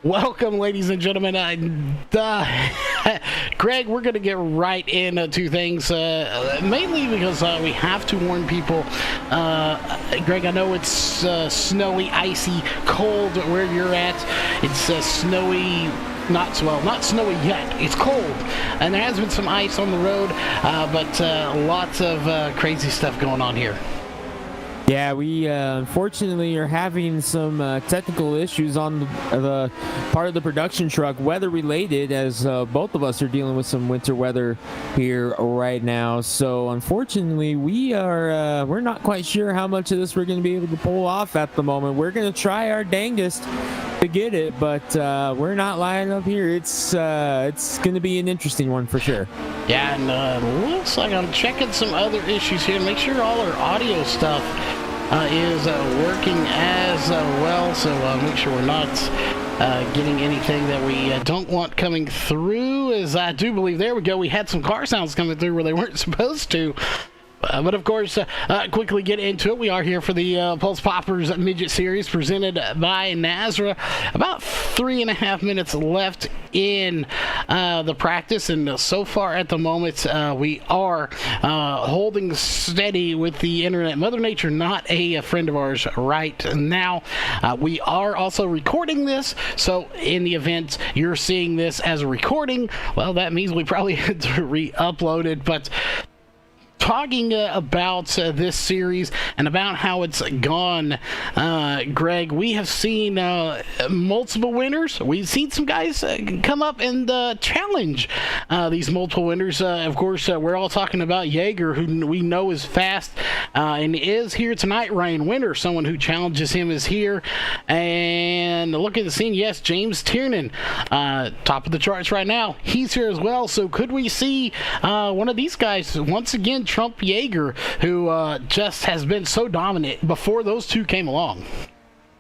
Welcome, ladies and gentlemen. Greg, we're going to get right into things, mainly because we have to warn people. Greg, I know it's snowy, icy, cold where you're at. It's snowy. Not snowy yet. It's cold, and there has been some ice on the road, but lots of crazy stuff going on here. Yeah, we unfortunately are having some technical issues on the part of the production truck, weather related, as both of us are dealing with some winter weather here right now. So unfortunately, we're not quite sure how much of this we're going to be able to pull off at the moment. We're going to try our dangest to get it, but we're not lying up here. It's going to be an interesting one for sure. Yeah, and looks like I'm checking some other issues here. Make sure all our audio stuff is working as well, so make sure we're not getting anything that we don't want coming through. As I do believe, there we go, we had some car sounds coming through where they weren't supposed to. But of course, quickly get into it. We are here for the Pulse Poppers Midget Series presented by NASRA. About 3.5 minutes left in the practice, and so far at the moment, we are holding steady with the internet. Mother Nature, not a friend of ours right now. We are also recording this, so in the event you're seeing this as a recording, well, that means we probably had to re-upload it, but talking about this series and about how it's gone, Greg, we have seen multiple winners. We've seen some guys come up and challenge these multiple winners. Of course, we're all talking about Jaeger, who we know is fast and is here tonight. Ryan Winter, someone who challenges him, is here. And look at the scene. Yes, James Tiernan, top of the charts right now. He's here as well. So could we see one of these guys once again trump Jaeger, who just has been so dominant before those two came along?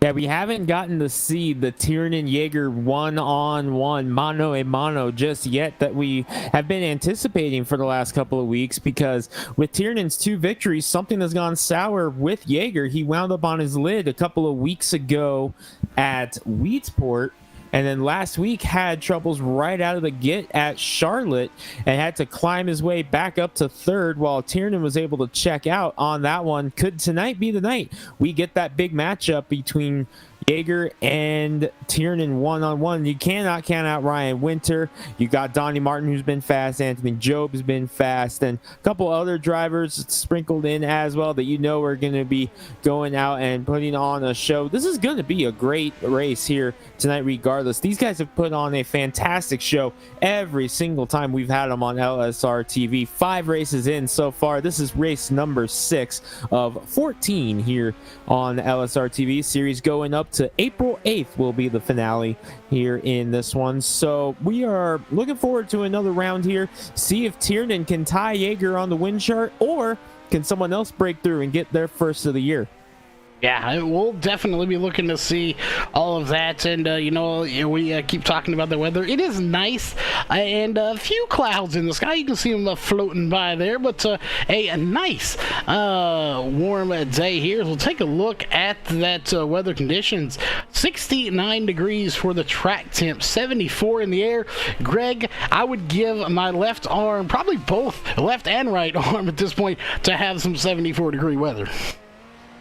Yeah, we haven't gotten to see the Tiernan Jaeger one-on-one, mano-a-mano just yet that we have been anticipating for the last couple of weeks, because with Tiernan's 2 victories, something has gone sour with Jaeger. He wound up on his lid a couple of weeks ago at Wheatsport, and then last week had troubles right out of the gate at Charlotte and had to climb his way back up to 3rd while Tiernan was able to check out on that one. Could tonight be the night we get that big matchup between Jaeger and Tiernan one-on-one? You cannot count out Ryan Winter. You got Donnie Martin, who's been fast. Anthony Job has been fast. And a couple other drivers sprinkled in as well that you know are going to be going out and putting on a show. This is going to be a great race here tonight regardless. These guys have put on a fantastic show every single time we've had them on LSRTV. 5 races in so far. This is race number 6 of 14 here on LSRTV series. Going up to April 8th will be the finale here in this one. So we are looking forward to another round here. See if Tiernan can tie Jaeger on the win chart, or can someone else break through and get their first of the year. Yeah, we'll definitely be looking to see all of that. And, we keep talking about the weather. It is nice and a few clouds in the sky. You can see them floating by there. But a nice warm day here. We'll take a look at that weather conditions. 69 degrees for the track temp, 74 in the air. Greg, I would give my left arm, probably both left and right arm at this point, to have some 74-degree weather.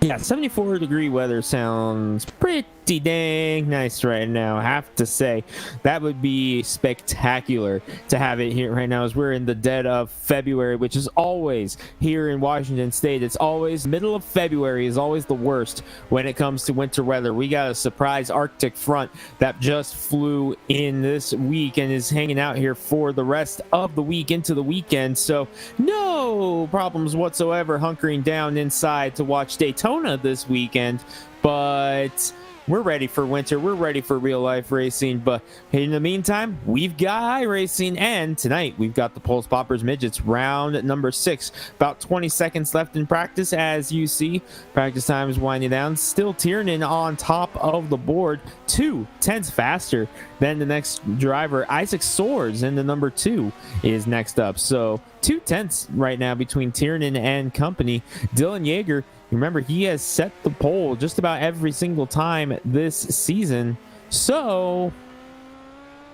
Yeah, 74-degree weather sounds pretty dang nice right now, I have to say. That would be spectacular to have it here right now, as we're in the dead of February, which is always here in Washington State. It's always middle of February is always the worst when it comes to winter weather. We got a surprise Arctic front that just flew in this week and is hanging out here for the rest of the week into the weekend. So no problems whatsoever hunkering down inside to watch Daytona this weekend. But we're ready for winter. We're ready for real life racing. But in the meantime, we've got iRacing, and tonight we've got the Pulse Poppers Midgets round number 6. About 20 seconds left in practice. As you see, practice time is winding down. Still Tiernan on top of the board, 2/10 faster than the next driver. Isaac Soares in the number 2 is next up. So 2/10 right now between Tiernan and company. Dylan Jaeger, remember, he has set the pole just about every single time this season. So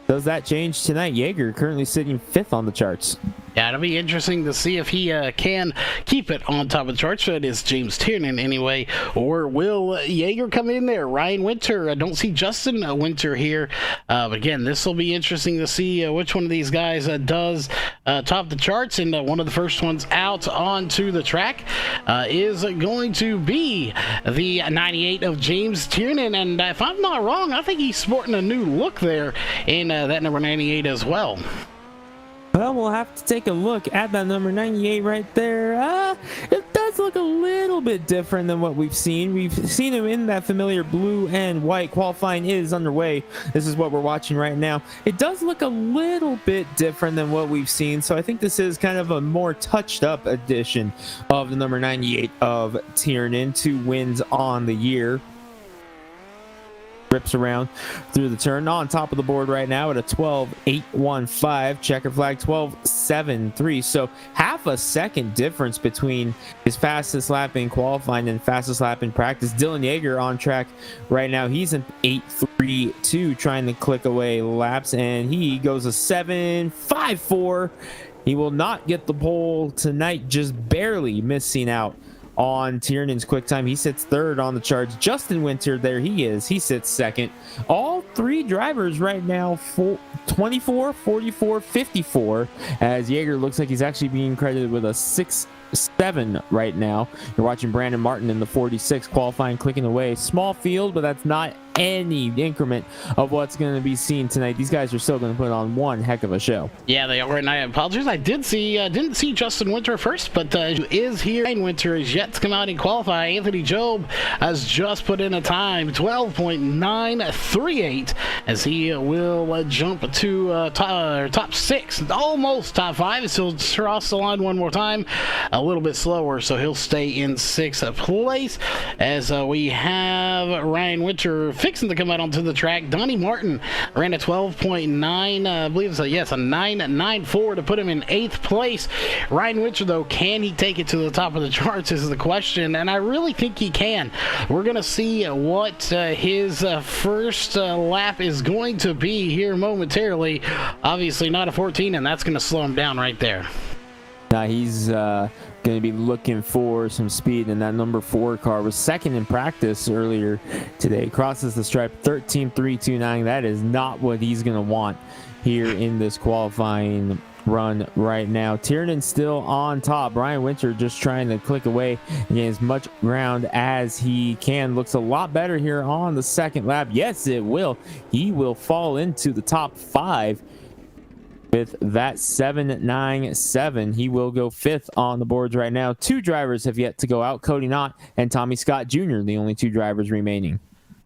does that change tonight? Yeager currently sitting 5th on the charts. Yeah, it'll be interesting to see if he can keep it on top of the charts. So it is James Tiernan anyway, or will Yeager come in there? Ryan Winter. I don't see Justin Winter here. But again, this will be interesting to see which one of these guys does top the charts. And one of the first ones out onto the track is going to be the 98 of James Tiernan. And if I'm not wrong, I think he's sporting a new look there in that number 98 as well. Well, we'll have to take a look at that number 98 right there. It does look a little bit different than what we've seen. We've seen him in that familiar blue and white. Qualifying is underway. This is what we're watching right now. It does look a little bit different than what we've seen, so I think this is kind of a more touched up edition of the number 98 of Tiernan. 2 wins on the year. Rips around through the turn on top of the board right now at a 12.815. Checker flag 12.73. So half a second difference between his fastest lap in qualifying and fastest lap in practice. Dylan Yeager on track right now. He's an 8.32 trying to click away laps, and he goes a 7.54. He will not get the pole tonight, just barely missing out on Tiernan's quick time. He sits 3rd on the charts. Justin Winter, there he is. He sits 2nd. All 3 drivers right now, 24, 44, 54, as Yeager looks like he's actually being credited with a 6.7 right now. You're watching Brandon Martin in the 46, qualifying, clicking away. Small field, but that's not any increment of what's going to be seen tonight. These guys are still going to put on one heck of a show. Yeah, they are, and I apologize. I didn't see Justin Winter first, but is here. Ryan Winter is yet to come out and qualify. Anthony Job has just put in a time 12.938 as he will jump to top 6, almost top 5. So he'll cross the line one more time, a little bit slower, so he'll stay in 6th place as we have Ryan Winter fixing to come out onto the track. Donnie Martin ran a 12.9, I believe it's a 9.94 to put him in 8th place. Ryan Winter, though, can he take it to the top of the charts is the question, and I really think he can. We're going to see what his first lap is going to be here momentarily. Obviously not a 14, and that's going to slow him down right there. Now he's going to be looking for some speed, and that number 4 car was 2nd in practice earlier today. Crosses the stripe 13.329. That is not what he's going to want here in this qualifying run right now. Tiernan still on top. Ryan Winter just trying to click away and gain as much ground as he can. Looks a lot better here on the 2nd lap. Yes, it will. He will fall into the top 5 with that 7.97. He will go 5th on the boards right now. 2 drivers have yet to go out. Cody Knott and Tommy Scott Jr., the only 2 drivers remaining.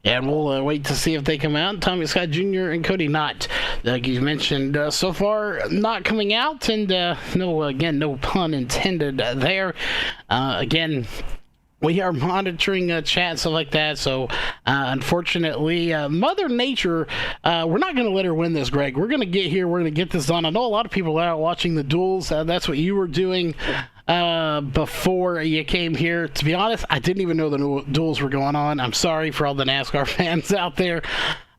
And we'll wait to see if they come out. Tommy Scott Jr. and Cody Knott, like you mentioned, so far not coming out. And no pun intended there. Again, we are monitoring chat, stuff like that. So, unfortunately, Mother Nature, we're not going to let her win this, Greg. We're going to get here. We're going to get this done. I know a lot of people are out watching the duels. That's what you were doing before you came here. To be honest, I didn't even know the duels were going on. I'm sorry for all the NASCAR fans out there.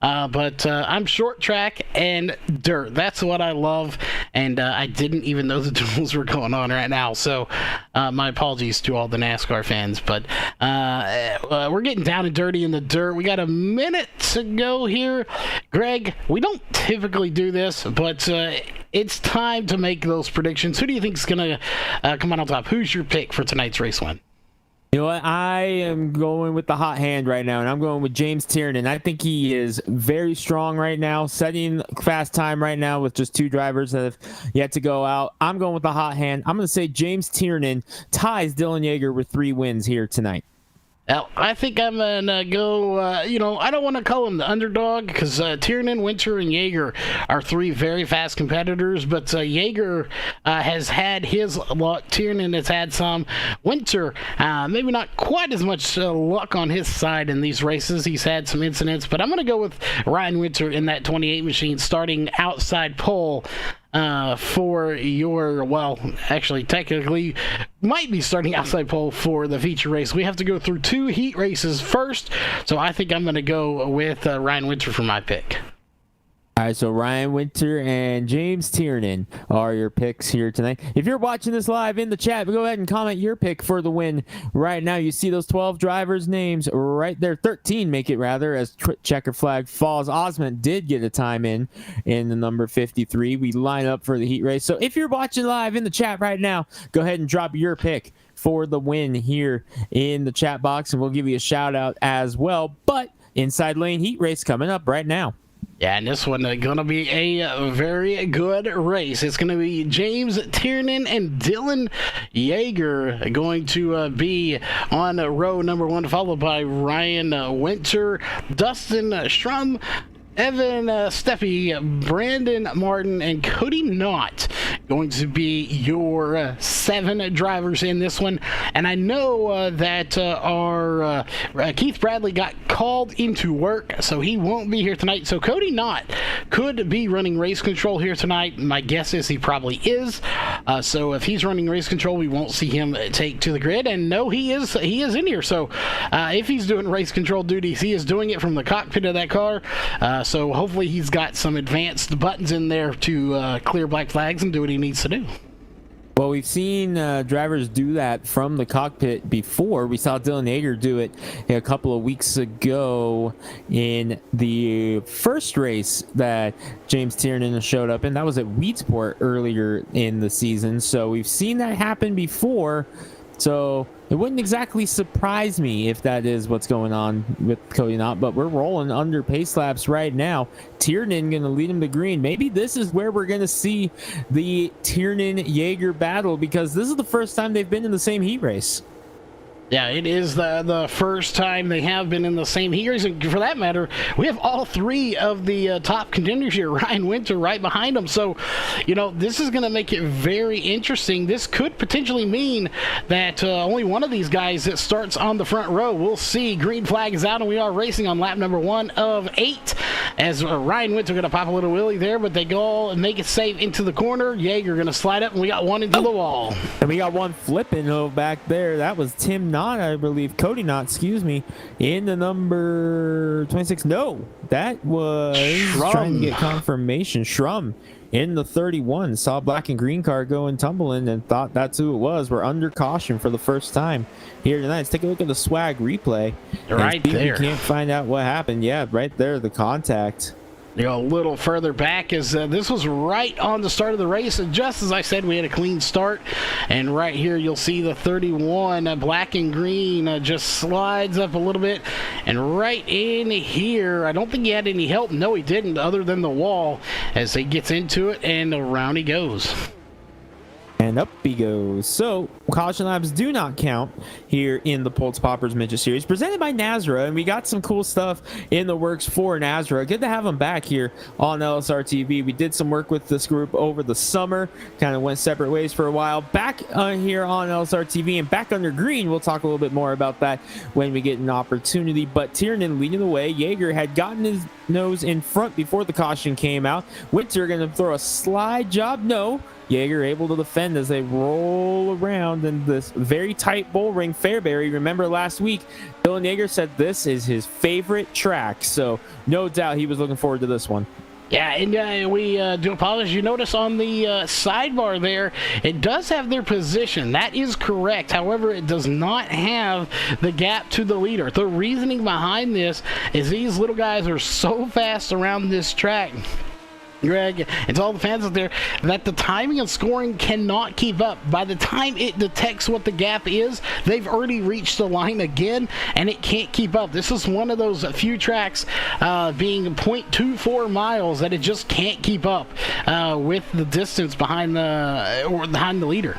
But I'm short track and dirt. That's what I love. And I didn't even know the duels were going on right now. So my apologies to all the NASCAR fans. But we're getting down and dirty in the dirt. We got a minute to go here. Greg, we don't typically do this, but it's time to make those predictions. Who do you think is going to come out on top? Who's your pick for tonight's race win? You know what? I am going with the hot hand right now, and I'm going with James Tiernan. I think he is very strong right now, setting fast time right now with just 2 drivers that have yet to go out. I'm going with the hot hand. I'm going to say James Tiernan ties Dylan Yeager with 3 wins here tonight. Now, I think I'm going to go, I don't want to call him the underdog because Tiernan, Winter, and Yeager are 3 very fast competitors, but Yeager has had his luck. Tiernan has had some. Winter, maybe not quite as much luck on his side in these races. He's had some incidents, but I'm going to go with Ryan Winter in that 28 machine starting outside pole. For your, actually, technically, might be starting outside pole for the feature race. We have to go through 2 heat races first, so I think I'm going to go with Ryan Winter for my pick. All right, so Ryan Winter and James Tiernan are your picks here tonight. If you're watching this live in the chat, go ahead and comment your pick for the win right now. You see those 12 drivers' names right there. 13 make it, rather, as checker flag falls. Osmond did get a time in the number 53. We line up for the heat race. So if you're watching live in the chat right now, go ahead and drop your pick for the win here in the chat box, and we'll give you a shout out as well. But inside lane heat race coming up right now. Yeah, and this one going to be a very good race. It's going to be James Tiernan and Dylan Yeager going to be on row number 1, followed by Ryan Winter, Dustin Strum, Evan Steffi, Brandon Martin, and Cody Knott going to be your 7 drivers in this one. And I know that our Keith Bradley got called into work, so he won't be here tonight. So Cody Knott could be running race control here tonight. My guess is he probably is. So if he's running race control, we won't see him take to the grid. And no, he is in here. So if he's doing race control duties, he is doing it from the cockpit of that car. So hopefully he's got some advanced buttons in there to clear black flags and do what he needs to do. Well, we've seen drivers do that from the cockpit before. We saw Dylan Yeager do it a couple of weeks ago in the first race that James Tiernan showed up in. That was at Weedsport earlier in the season. So we've seen that happen before. So it wouldn't exactly surprise me if that is what's going on with Cody Knott, but we're rolling under pace laps right now. Tiernan going to lead him to green. Maybe this is where we're going to see the Tiernan-Yeager battle, because this is the first time they've been in the same heat race. Yeah, it is the first time they have been in the same heat race. And for that matter, we have all 3 of the top contenders here. Ryan Winter right behind them. So, you know, this is going to make it very interesting. This could potentially mean that only one of these guys that starts on the front row. We'll see. Green flag is out, and we are racing on lap number 1 of 8. As Ryan Winter going to pop a little wheelie there, but they go and make it safe into the corner. Yeager going to slide up, and we got one into the wall. And we got one flipping back there. That was Tim Knott, I believe. Cody Knott, excuse me, in the number 26. No, that was trying to get confirmation. Shrum in the 31. Saw black and green car going tumbling and thought that's who it was. We're under caution for the first time here tonight. Let's take a look at the swag replay. Right there. We can't find out what happened. Yeah, right there, the contact. You know, a little further back, as this was right on the start of the race, and just as I said, we had a clean start. And right here you'll see the 31 black and green just slides up a little bit, and right in here, I don't think he had any help. No, he didn't, other than the wall, as he gets into it, and around he goes. And up he goes. So, caution laps do not count here in the Pulse Poppers Midget Series, presented by NASRA. And we got some cool stuff in the works for NASRA. Good to have them back here on LSRTV. We did some work with this group over the summer. Kind of went separate ways for a while. Back here on LSRTV and back under green. We'll talk a little bit more about that when we get an opportunity. But Tiernan leading the way. Yeager had gotten his nose in front before the caution came out. Winter going to throw a slide job. No. Yeager able to defend as they roll around in this very tight bull ring. Fairbury, remember last week, Dylan Yeager said this is his favorite track, so no doubt he was looking forward to this one. Yeah, and we do apologize. You notice on the sidebar there, it does have their position. That is correct. However, it does not have the gap to the leader. The reasoning behind this is these little guys are so fast around this track, Greg, and to all the fans out there, that the timing and scoring cannot keep up. By the time it detects what the gap is, they've already reached the line again, and it can't keep up. This is one of those few tracks being 0.24 miles that it just can't keep up with the distance behind the leader.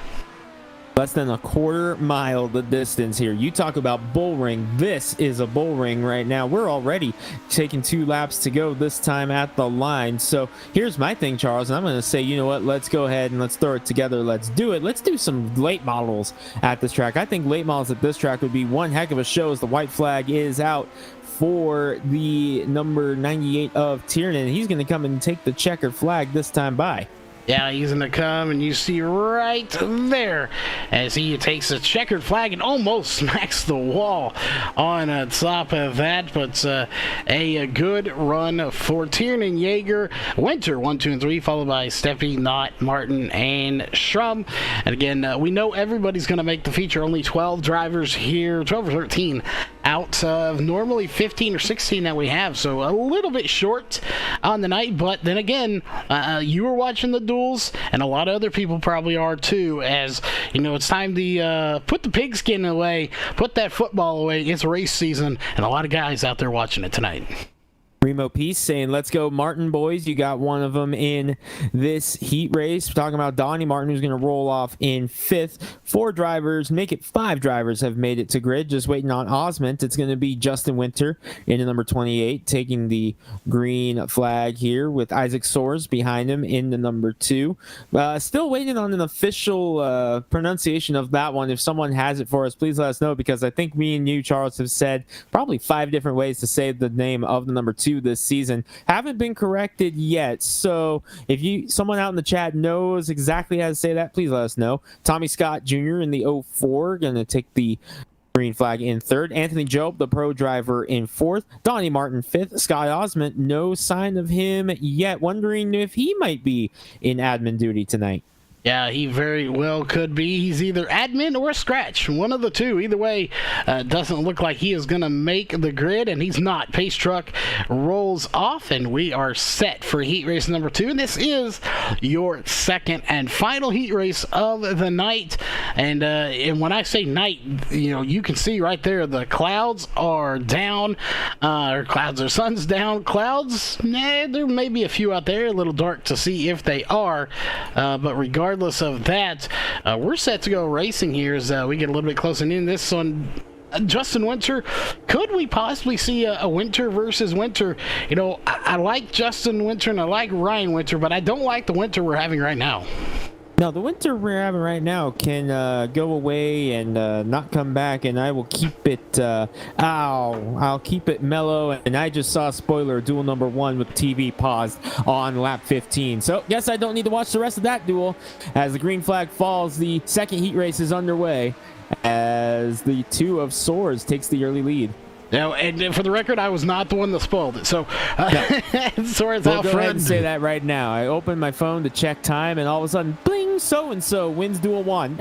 Less than a quarter mile the distance here. You talk about bull ring. This is a bull ring right now. We're already taking 2 laps to go this time at the line. So here's my thing, Charles, and I'm going to say, you know what? Let's go ahead and let's throw it together. Let's do it. Let's do some late models at this track. I think late models at this track would be one heck of a show, as the white flag is out for the number 98 of Tiernan. He's going to come and take the checkered flag this time by. Yeah, he's going to come, and you see right there as he takes a checkered flag and almost smacks the wall on top of that. But a good run for Tiernan, Yeager, Winter, 1, 2, and 3, followed by Steffi, Knott, Martin, and Schrum. And again, we know everybody's going to make the feature. Only 12 drivers here, 12 or 13 out of normally 15 or 16 that we have. So a little bit short on the night, but then again, you were watching the duels, and a lot of other people probably are too, as you know, it's time to put the pigskin away, put that football away. It's race season, and a lot of guys out there watching it tonight. Remo Peace saying, let's go Martin boys. You got one of them in this heat race. We're talking about Donnie Martin, who's going to roll off in 5th. 4 drivers, make it 5 drivers have made it to grid. Just waiting on Osment. It's going to be Justin Winter in the number 28, taking the green flag here with Isaac Soares behind him in the number 2. Still waiting on an official pronunciation of that one. If someone has it for us, please let us know, because I think me and you, Charles, have said probably 5 different ways to say the name of the number 2 this season. Haven't been corrected yet, so if someone out in the chat knows exactly how to say that, please let us know. Tommy Scott Jr. in the 04 gonna take the green flag in 3rd. Anthony Job, the pro driver, in 4th. Donnie Martin 5th. Scott Osment, no sign of him yet. Wondering if he might be in admin duty tonight. Yeah, he very well could be. He's either admin or scratch, one of the two. Either way, doesn't look like he is going to make the grid, and he's not. Pace truck rolls off, and we are set for heat race number 2. And this is your second and final heat race of the night. And when I say night, you know, you can see right there the clouds are down, sun's down. Clouds, there may be a few out there, a little dark to see if they are, but regardless of that, we're set to go racing here as we get a little bit closer in this one. Justin Winter, could we possibly see a Winter versus Winter? You know, I like Justin Winter and I like Ryan Winter, but I don't like the Winter we're having right now. No, the Winter we're having right now can go away and not come back, and I will keep it. I'll keep it mellow. And I just saw spoiler duel number 1 with TV paused on lap 15. So guess I don't need to watch the rest of that duel. As the green flag falls, the second heat race is underway as the 2 of Soares takes the early lead. Now, and for the record, I was not the one that spoiled it. So, Soares out front. Go ahead and say that right now. I opened my phone to check time, and all of a sudden, bling, so-and-so wins duel 1.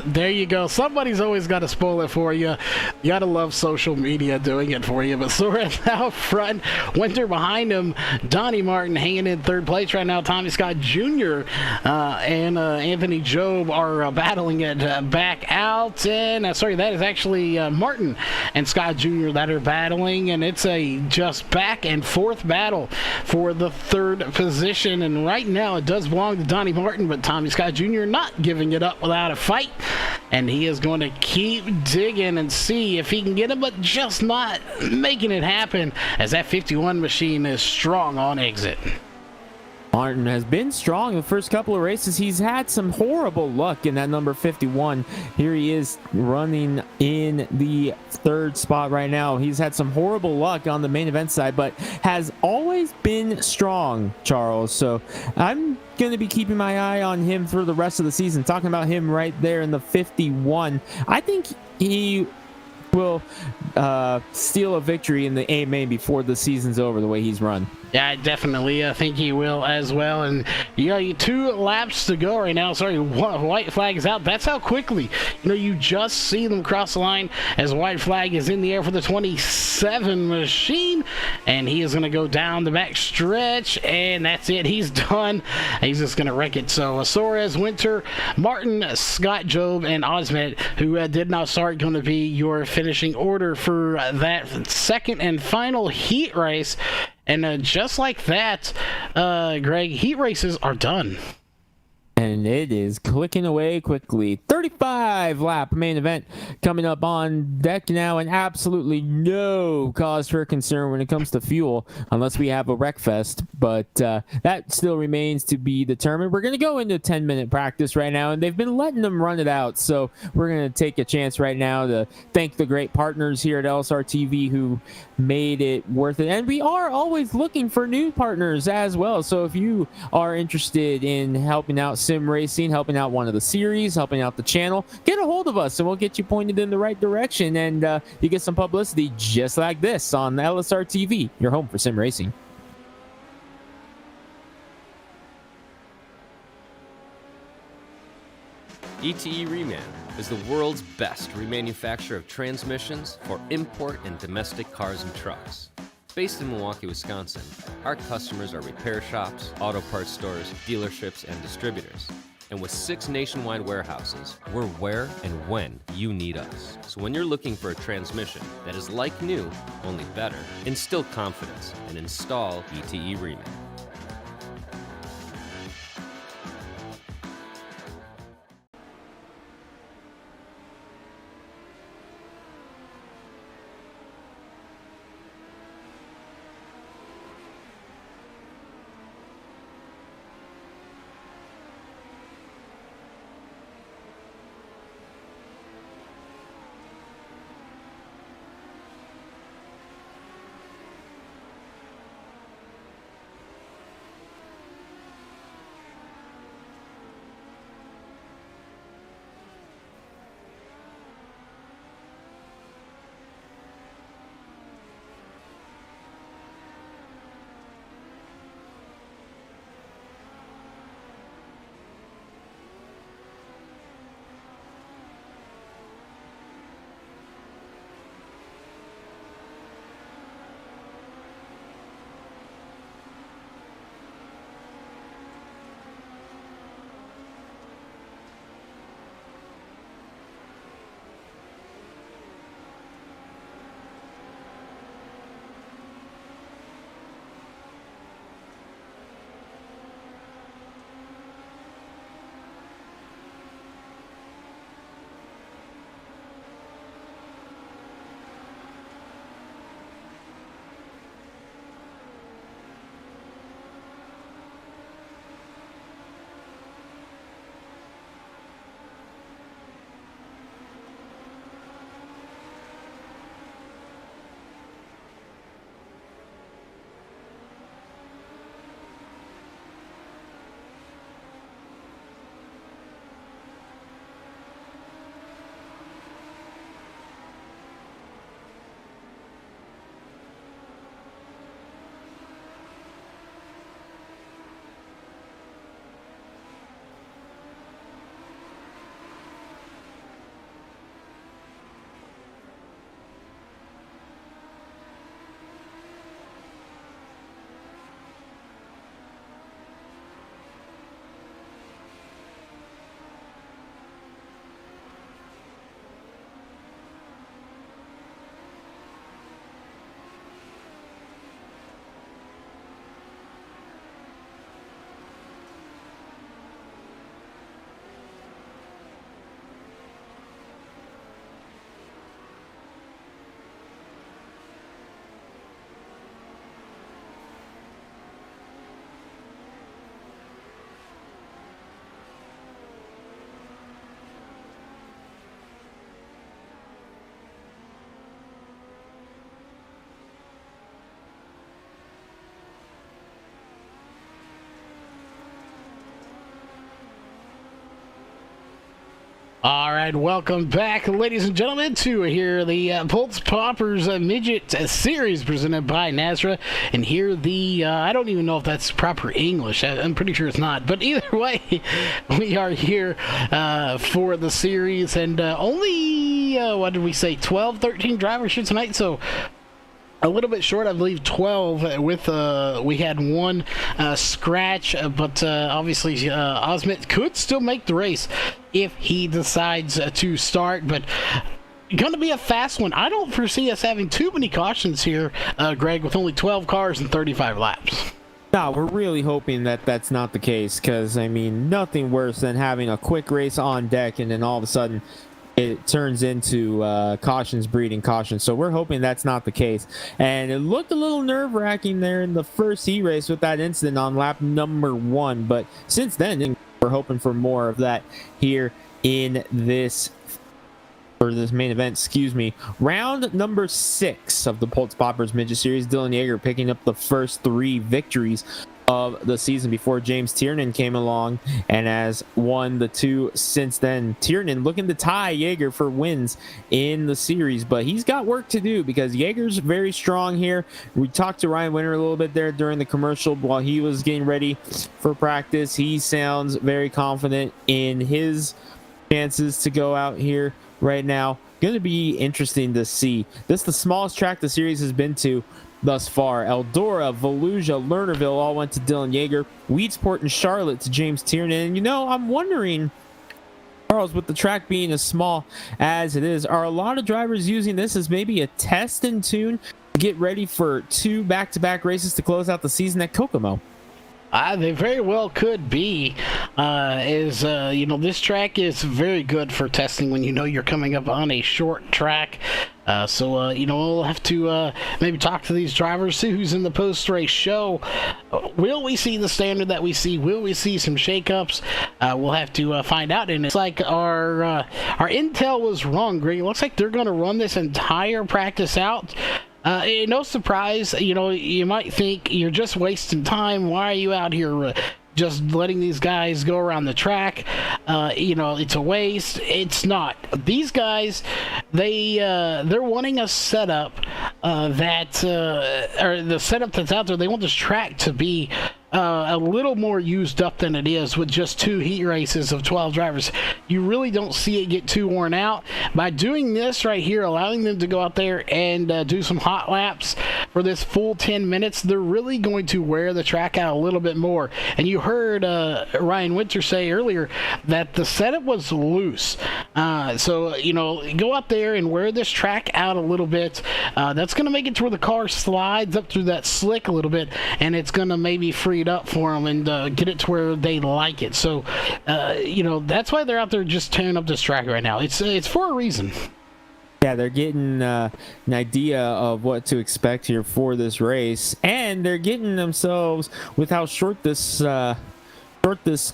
There you go. Somebody's always got to spoil it for you. You got to love social media doing it for you. But Soares out front, Winter behind him, Donnie Martin hanging in 3rd place right now. Tommy Scott Jr. And Anthony Job are battling it back out. And that is actually Martin and Scott Jr. that are battling, and it's a just back and forth battle for the 3rd position. And right now it does belong to Donnie Martin, but Tommy Scott Jr. not giving it up without a fight, and he is going to keep digging and see if he can get it, but just not making it happen as that 51 machine is strong on exit. Martin has been strong the first couple of races. He's had some horrible luck in that number 51. Here he is running in the 3rd spot right now. He's had some horrible luck on the main event side, but has always been strong, Charles. So I'm going to be keeping my eye on him for the rest of the season. Talking about him right there in the 51. I think he will steal a victory in the A main before the season's over, the way he's run. Yeah, I definitely think he will as well. And you got 2 laps to go right now. Sorry, white flag is out. That's how quickly, you just see them cross the line as white flag is in the air for the 27 machine. And he is going to go down the back stretch, and that's it. He's done. He's just going to wreck it. So Soares, Winter, Martin, Scott, Job, and Osment, who did not start, going to be your finishing order for that second and final heat race. And just like that, Greg, heat races are done. and it is clicking away quickly. 35 lap main event coming up on deck now, and absolutely no cause for concern when it comes to fuel unless we have a wreck fest, but that still remains to be determined. We're going to go into 10-minute practice right now, and they've been letting them run it out, so we're going to take a chance right now to thank the great partners here at LSRTV who made it worth it. And we are always looking for new partners as well, so if you are interested in helping out sim racing, helping out one of the series, helping out the channel, get a hold of us and we'll get you pointed in the right direction, and you get some publicity just like this on LSRTV, your home for sim racing. ETE Reman is the world's best remanufacturer of transmissions for import and domestic cars and trucks. Based in Milwaukee, Wisconsin, our customers are repair shops, auto parts stores, dealerships, and distributors. And with 6 nationwide warehouses, we're where and when you need us. So when you're looking for a transmission that is like new, only better, instill confidence and install ETE Reman. All right, welcome back, ladies and gentlemen, to here the Pulse Poppers Midget Series presented by NASRA. And here the, I don't even know if that's proper English. I'm pretty sure it's not. But either way, we are here for the series. And only, what did we say, 12, 13 drivers here tonight. So a little bit short, I believe 12 with, we had one scratch, but obviously Osmit could still make the race if he decides to start, but going to be a fast one. I don't foresee us having too many cautions here, Greg, with only 12 cars and 35 laps. No, we're really hoping that that's not the case, because I mean, nothing worse than having a quick race on deck and then all of a sudden it turns into cautions breeding caution. So we're hoping that's not the case. And it looked a little nerve-wracking there in the first heat race with that incident on lap number 1, but since then we're hoping for more of that here in this main event, excuse me. Round number 6 of the Pulse Poppers Midget Series. Dylan Yeager picking up the first 3 victories of the season before James Tiernan came along and has won the 2 since then. Tiernan looking to tie Yeager for wins in the series, but he's got work to do because Yeager's very strong here. We talked to Ryan Winter a little bit there during the commercial while he was getting ready for practice. He sounds very confident in his chances to go out here right now. Going to be interesting to see. This is the smallest track the series has been to thus far. Eldora, Volusia, Lernerville all went to Dylan Yeager. Weedsport and Charlotte to James Tiernan. And you know, I'm wondering, Charles, with the track being as small as it is, are a lot of drivers using this as maybe a test and tune to get ready for 2 back-to-back races to close out the season at Kokomo? They very well could be. You know, this track is very good for testing when you know you're coming up on a short track. You know, we'll have to maybe talk to these drivers, see who's in the post-race show. Will we see the standard that we see? Will we see some shakeups? We'll have to find out. And it's like our intel was wrong, Greg. It looks like they're going to run this entire practice out. No surprise, you know, you might think you're just wasting time. Why are you out here just letting these guys go around the track? You know, it's a waste. It's not. These guys, they're wanting a setup or the setup that's out there. They want this track to be a little more used up than it is with just 2 heat races of 12 drivers. You really don't see it get too worn out. By doing this right here, allowing them to go out there and do some hot laps for this full 10 minutes, they're really going to wear the track out a little bit more. And you heard Ryan Winter say earlier that the setup was loose. So, you know, go out there and wear this track out a little bit. That's going to make it to where the car slides up through that slick a little bit, and it's going to maybe free it up for them and get it to where they like it. So, you know, that's why they're out there just tearing up this track right now. It's for a reason. Yeah, they're getting an idea of what to expect here for this race, and they're getting themselves, with how short this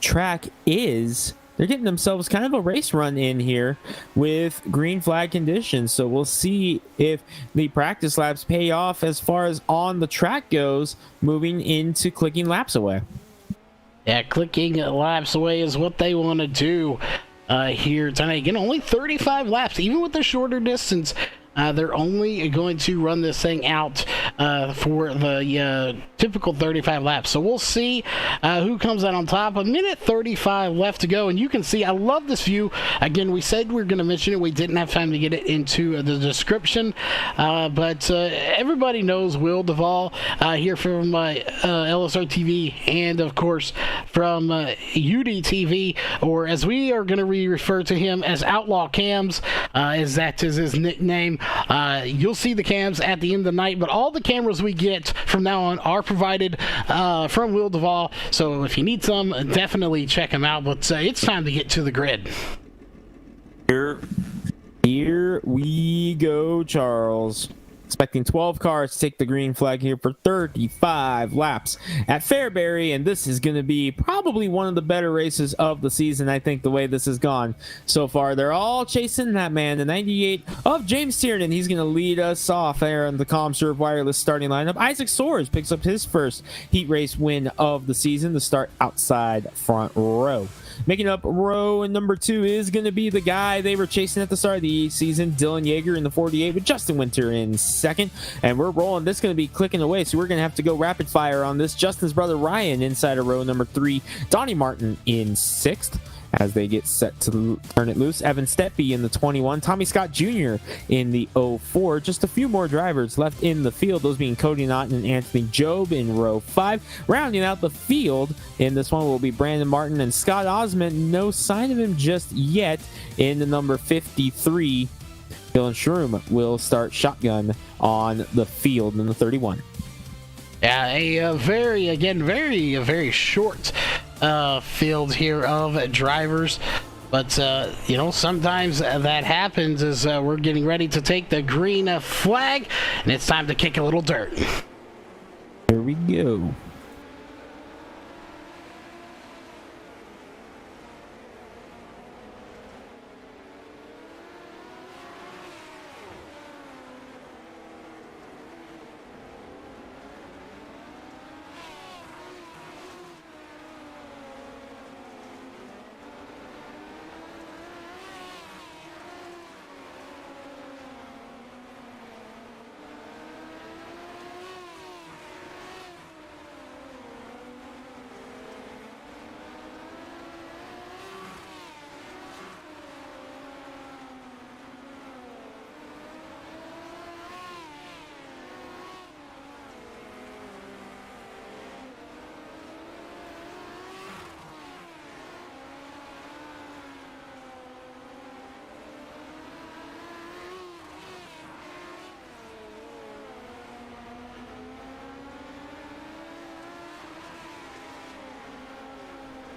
track is, they're getting themselves kind of a race run in here with green flag conditions. So we'll see if the practice laps pay off as far as on the track goes, moving into clicking laps away. Yeah, clicking laps away is what they want to do here tonight. Again, only 35 laps, even with the shorter distance. They're only going to run this thing out for the typical 35 laps. So we'll see who comes out on top. A minute 35 left to go, and you can see, I love this view. Again, we said we were going to mention it. We didn't have time to get it into the description, but everybody knows Will Duvall here from LSRTV, and of course from UDTV, or as we are going to refer to him as Outlaw Cams, as that is his nickname. You'll see the cams at the end of the night, but all the cameras we get from now on are provided from Will Duvall. So if you need some, definitely check him out. But it's time to get to the grid. Here we go, Charles. Expecting 12 cars to take the green flag here for 35 laps at Fairbury, and this is going to be probably one of the better races of the season. I think the way this has gone so far, they're all chasing that man, the 98 of James Tiernan. He's going to lead us off there in the ComServe Wireless starting lineup. Isaac Soares picks up his first heat race win of the season to start outside front row. Making up row number 2 is going to be the guy they were chasing at the start of the season, Dylan Yeager in the 48 with Justin Winter in second. And we're rolling. This is going to be clicking away, so we're going to have to go rapid fire on this. Justin's brother Ryan inside of row number 3. Donnie Martin in 6th. As they get set to turn it loose, Evan Steppi in the 21, Tommy Scott Jr. in the 04. Just a few more drivers left in the field, those being Cody Naughton and Anthony Job in row 5. Rounding out the field in this one will be Brandon Martin and Scott Osmond. No sign of him just yet in the number 53. Dylan Shroom will start shotgun on the field in the 31. Yeah, a very short field here of drivers. But, you know, sometimes that happens as we're getting ready to take the green flag, and it's time to kick a little dirt. Here we go.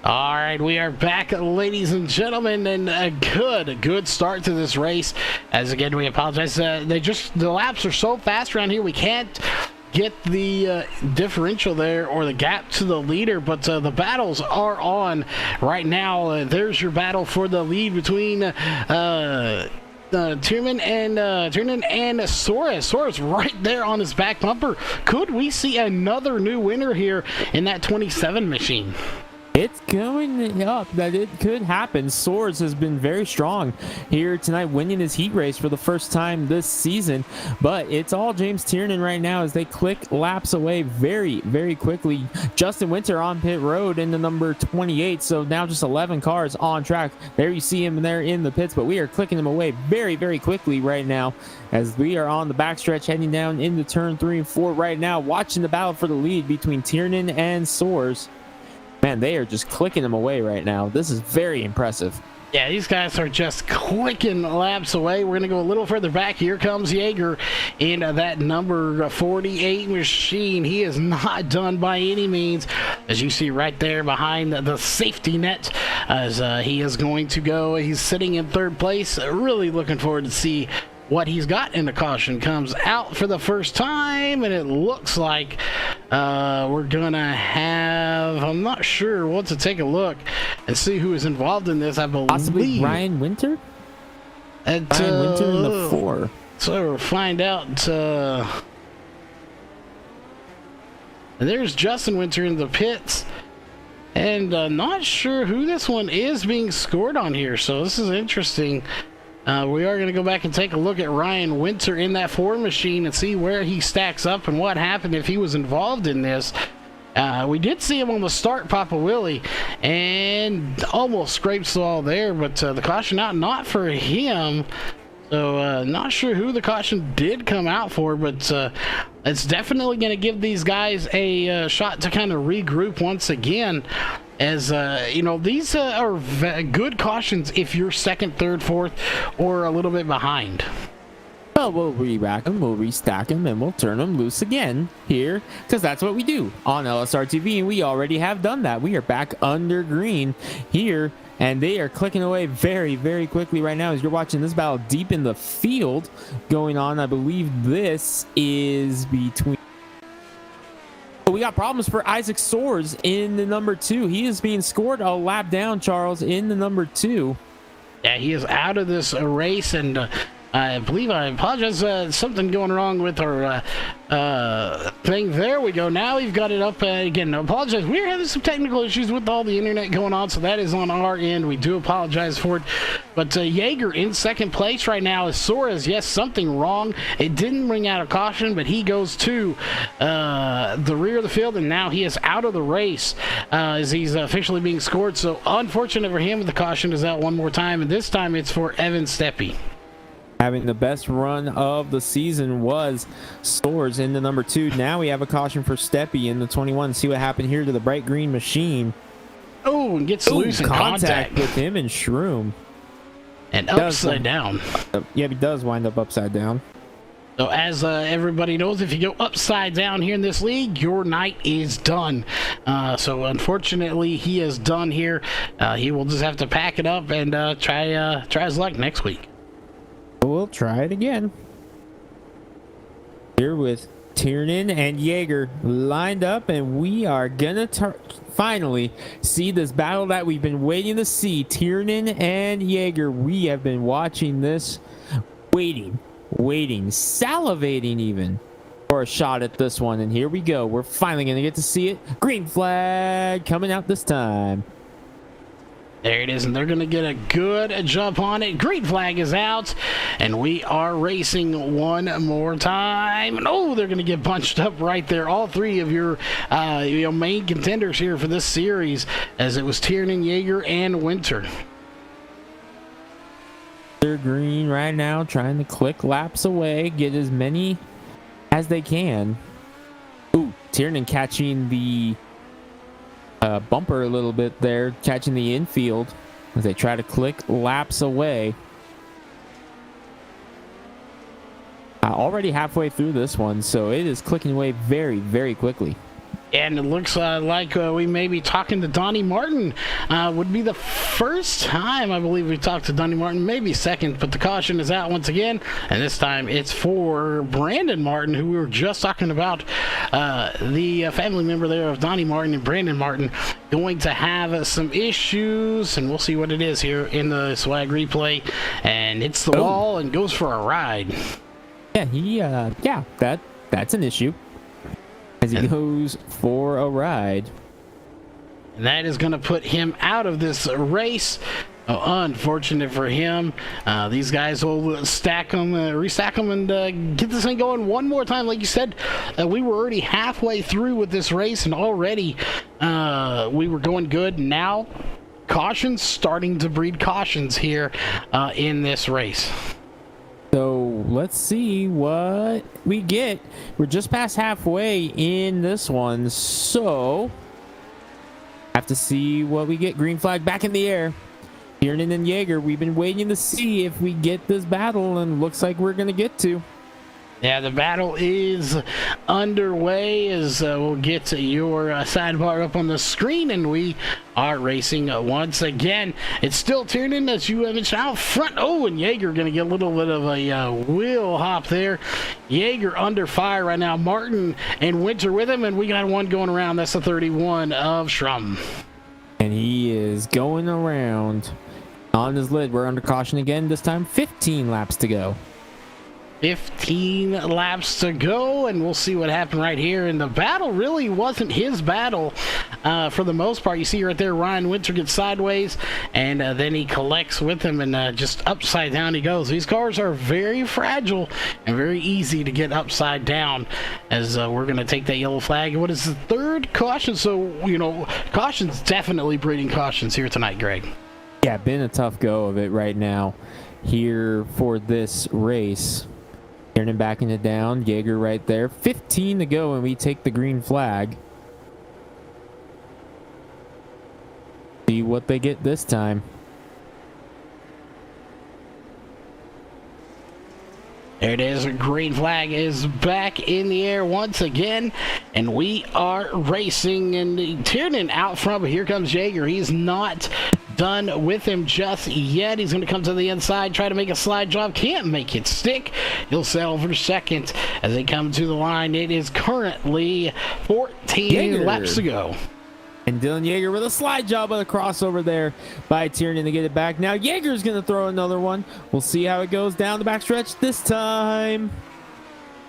All right, we are back, ladies and gentlemen, and a good start to this race. As again, we apologize. The laps are so fast around here, we can't get the differential there or the gap to the leader, but the battles are on right now. There's your battle for the lead between Tiernan and Soros right there on his back bumper. Could we see another new winner here in that 27 machine? It's going up that it could happen. Swords has been very strong here tonight, winning his heat race for the first time this season. But it's all James Tiernan right now as they click laps away very, very quickly. Justin Winter on pit road in the number 28. So now just 11 cars on track. There you see him there in the pits, but we are clicking them away very, very quickly right now as we are on the backstretch heading down into turn 3 and 4 right now, watching the battle for the lead between Tiernan and Soares. Man, they are just clicking them away right now. This is very impressive. Yeah, these guys are just clicking laps away. We're going to go a little further back. Here comes Jaeger in that number 48 machine. He is not done by any means, as you see right there behind the safety net, as he is going to go. He's sitting in third place. Really looking forward to see what he's got in the caution. Comes out for the first time, and it looks like we're gonna have, I'm not sure, we'll have to take a look and see who is involved in this. I believe possibly Ryan Winter. Ryan Winter in the 4. So we'll find out. There's Justin Winter in the pits, and not sure who this one is being scored on here, so this is interesting. We are going to go back and take a look at Ryan Winter in that 4 machine and see where he stacks up and what happened if he was involved in this. We did see him on the start, Papa Willie, and almost scrapes the wall there, but the caution out not for him. So not sure who the caution did come out for, but it's definitely going to give these guys a shot to kind of regroup once again. As you know, these are good cautions if you're second, third, fourth, or a little bit behind. Well, we'll re-rack them, we'll restack them, and we'll turn them loose again here, because that's what we do on LSRTV, and we already have done that. We are back under green here, and they are clicking away very, very quickly right now as you're watching this battle deep in the field going on. I believe this is between... We got problems for Isaac Soares in the number 2. He is being scored a lap down, Charles, in the number 2. Yeah, he is out of this race, and I believe, I apologize, something going wrong with our thing. There we go. Now we've got it up again. I apologize. We're having some technical issues with all the internet going on, so that is on our end. We do apologize for it. But Jaeger in second place right now is Soares. Yes, something wrong. It didn't bring out a caution, but he goes to the rear of the field, and now he is out of the race as he's officially being scored. So unfortunate for him, the caution is out one more time, and this time it's for Evan Steppe. Having the best run of the season was Soares in the number 2. Now we have a caution for Steppe in the 21. See what happened here to the bright green machine. Oh, and gets loose in contact with him and Shroom. And upside down. Yeah, he does wind up upside down. So as everybody knows, if you go upside down here in this league, your night is done. So unfortunately, he is done here. He will just have to pack it up and try his luck next week. We'll try it again. Here with Tiernan and Jaeger lined up, and we are gonna finally see this battle that we've been waiting to see. Tiernan and Jaeger, we have been watching this, waiting, salivating even for a shot at this one, and here we go. We're finally gonna get to see it. Green flag coming out this time. There it is, and they're going to get a good jump on it. Green flag is out, and we are racing one more time. Oh, they're going to get bunched up right there. All three of your main contenders here for this series, as it was Tiernan, Jaeger, and Winter. They're green right now, trying to click laps away, get as many as they can. Ooh, Tiernan catching the bumper a little bit there, catching the infield as they try to click laps away. Already halfway through this one, so it is clicking away very, very quickly. And it looks like we may be talking to Donnie Martin. Would be the first time I believe we talked to Donnie Martin, maybe second, but the caution is out once again, and this time it's for Brandon Martin, who we were just talking about, the family member there of Donnie Martin and Brandon Martin, going to have some issues, and we'll see what it is here in the swag replay, and hits the wall and goes for a ride. Yeah, that's an issue. As he goes for a ride. And that is going to put him out of this race. Unfortunate for him. These guys will stack them, restack them, and get this thing going one more time. Like you said, we were already halfway through with this race, and already we were going good. Now, cautions starting to breed cautions here in this race. So let's see what we get. We're just past halfway in this one, so have to see what we get. Green flag back in the air. Tiernan and Jaeger, we've been waiting to see if we get this battle, and looks like we're gonna get to. Yeah, the battle is underway as we'll get to your sidebar up on the screen, and we are racing once again. It's still Tiernan, as you mentioned, out front. Oh, and Jaeger going to get a little bit of a wheel hop there. Jaeger under fire right now. Martin and Winter with him, and we got one going around. That's the 31 of Schrum. And he is going around on his lid. We're under caution again, this time 15 laps to go. 15 laps to go, and we'll see what happened right here. And the battle really wasn't his battle for the most part. You see right there, Ryan Winter gets sideways, and then he collects with him, and just upside down he goes. These cars are very fragile and very easy to get upside down, as we're going to take that yellow flag. What is the third caution? So, caution's definitely breeding cautions here tonight, Greg. Yeah, been a tough go of it right now here for this race. Tiernan backing it down. Jaeger right there. 15 to go, and we take the green flag. See what they get this time. There it is. A green flag is back in the air once again, and we are racing. And Tiernan out front, but here comes Jaeger. He's not done with him just yet. He's going to come to the inside, try to make a slide job. Can't make it stick. He'll settle for second as they come to the line. It is currently 14 Jaeger. laps to go. And Dylan Jaeger with a slide job on the crossover there by Tiernan to get it back. Now Jaeger's going to throw another one. We'll see how it goes down the backstretch this time.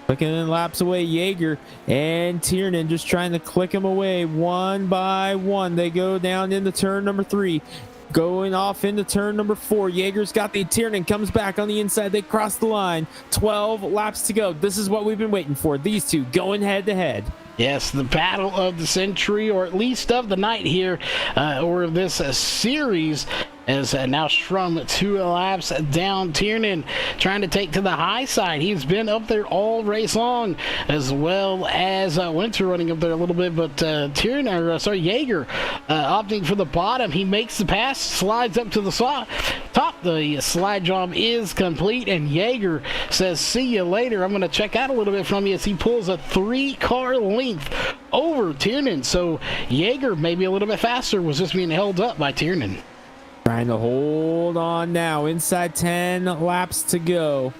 Clicking in laps away, Jaeger and Tiernan just trying to click him away one by one. They go down into turn number 3. Going off into turn number 4. Jaeger's got the Tiernan, comes back on the inside. They cross the line. 12 laps to go. This is what we've been waiting for. These two going head to head. Yes, the battle of the century, or at least of the night here, or of this series, as now Strum 2 laps down. Tiernan trying to take to the high side. He's been up there all race long, as well as Winter running up there a little bit, but Jaeger opting for the bottom. He makes the pass, slides up to the top. The slide job is complete, and Jaeger says, see you later. I'm going to check out a little bit from you, as he pulls a 3-car length over Tiernan. So Jaeger, maybe a little bit faster, was just being held up by Tiernan. Trying to hold on now. Inside 10 laps to go.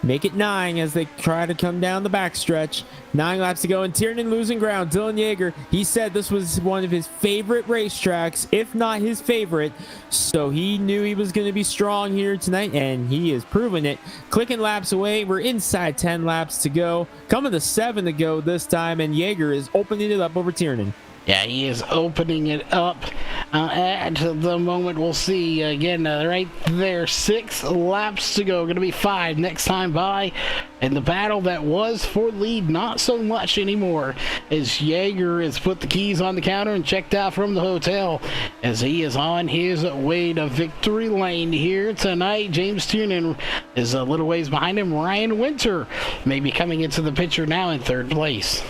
Make it 9 as they try to come down the backstretch. 9 laps to go, and Tiernan losing ground. Dylan Yeager, he said this was one of his favorite racetracks, if not his favorite. So he knew he was going to be strong here tonight, and he has proven it. Clicking laps away. We're inside 10 laps to go. Coming to 7 to go this time, and Yeager is opening it up over Tiernan. Yeah, he is opening it up at the moment. We'll see again right there. 6 laps to go. Going to be 5 next time by. And the battle that was for lead, not so much anymore, as Jaeger has put the keys on the counter and checked out from the hotel, as he is on his way to victory lane here tonight. James Tiernan is a little ways behind him. Ryan Winter may be coming into the picture now in 3rd place.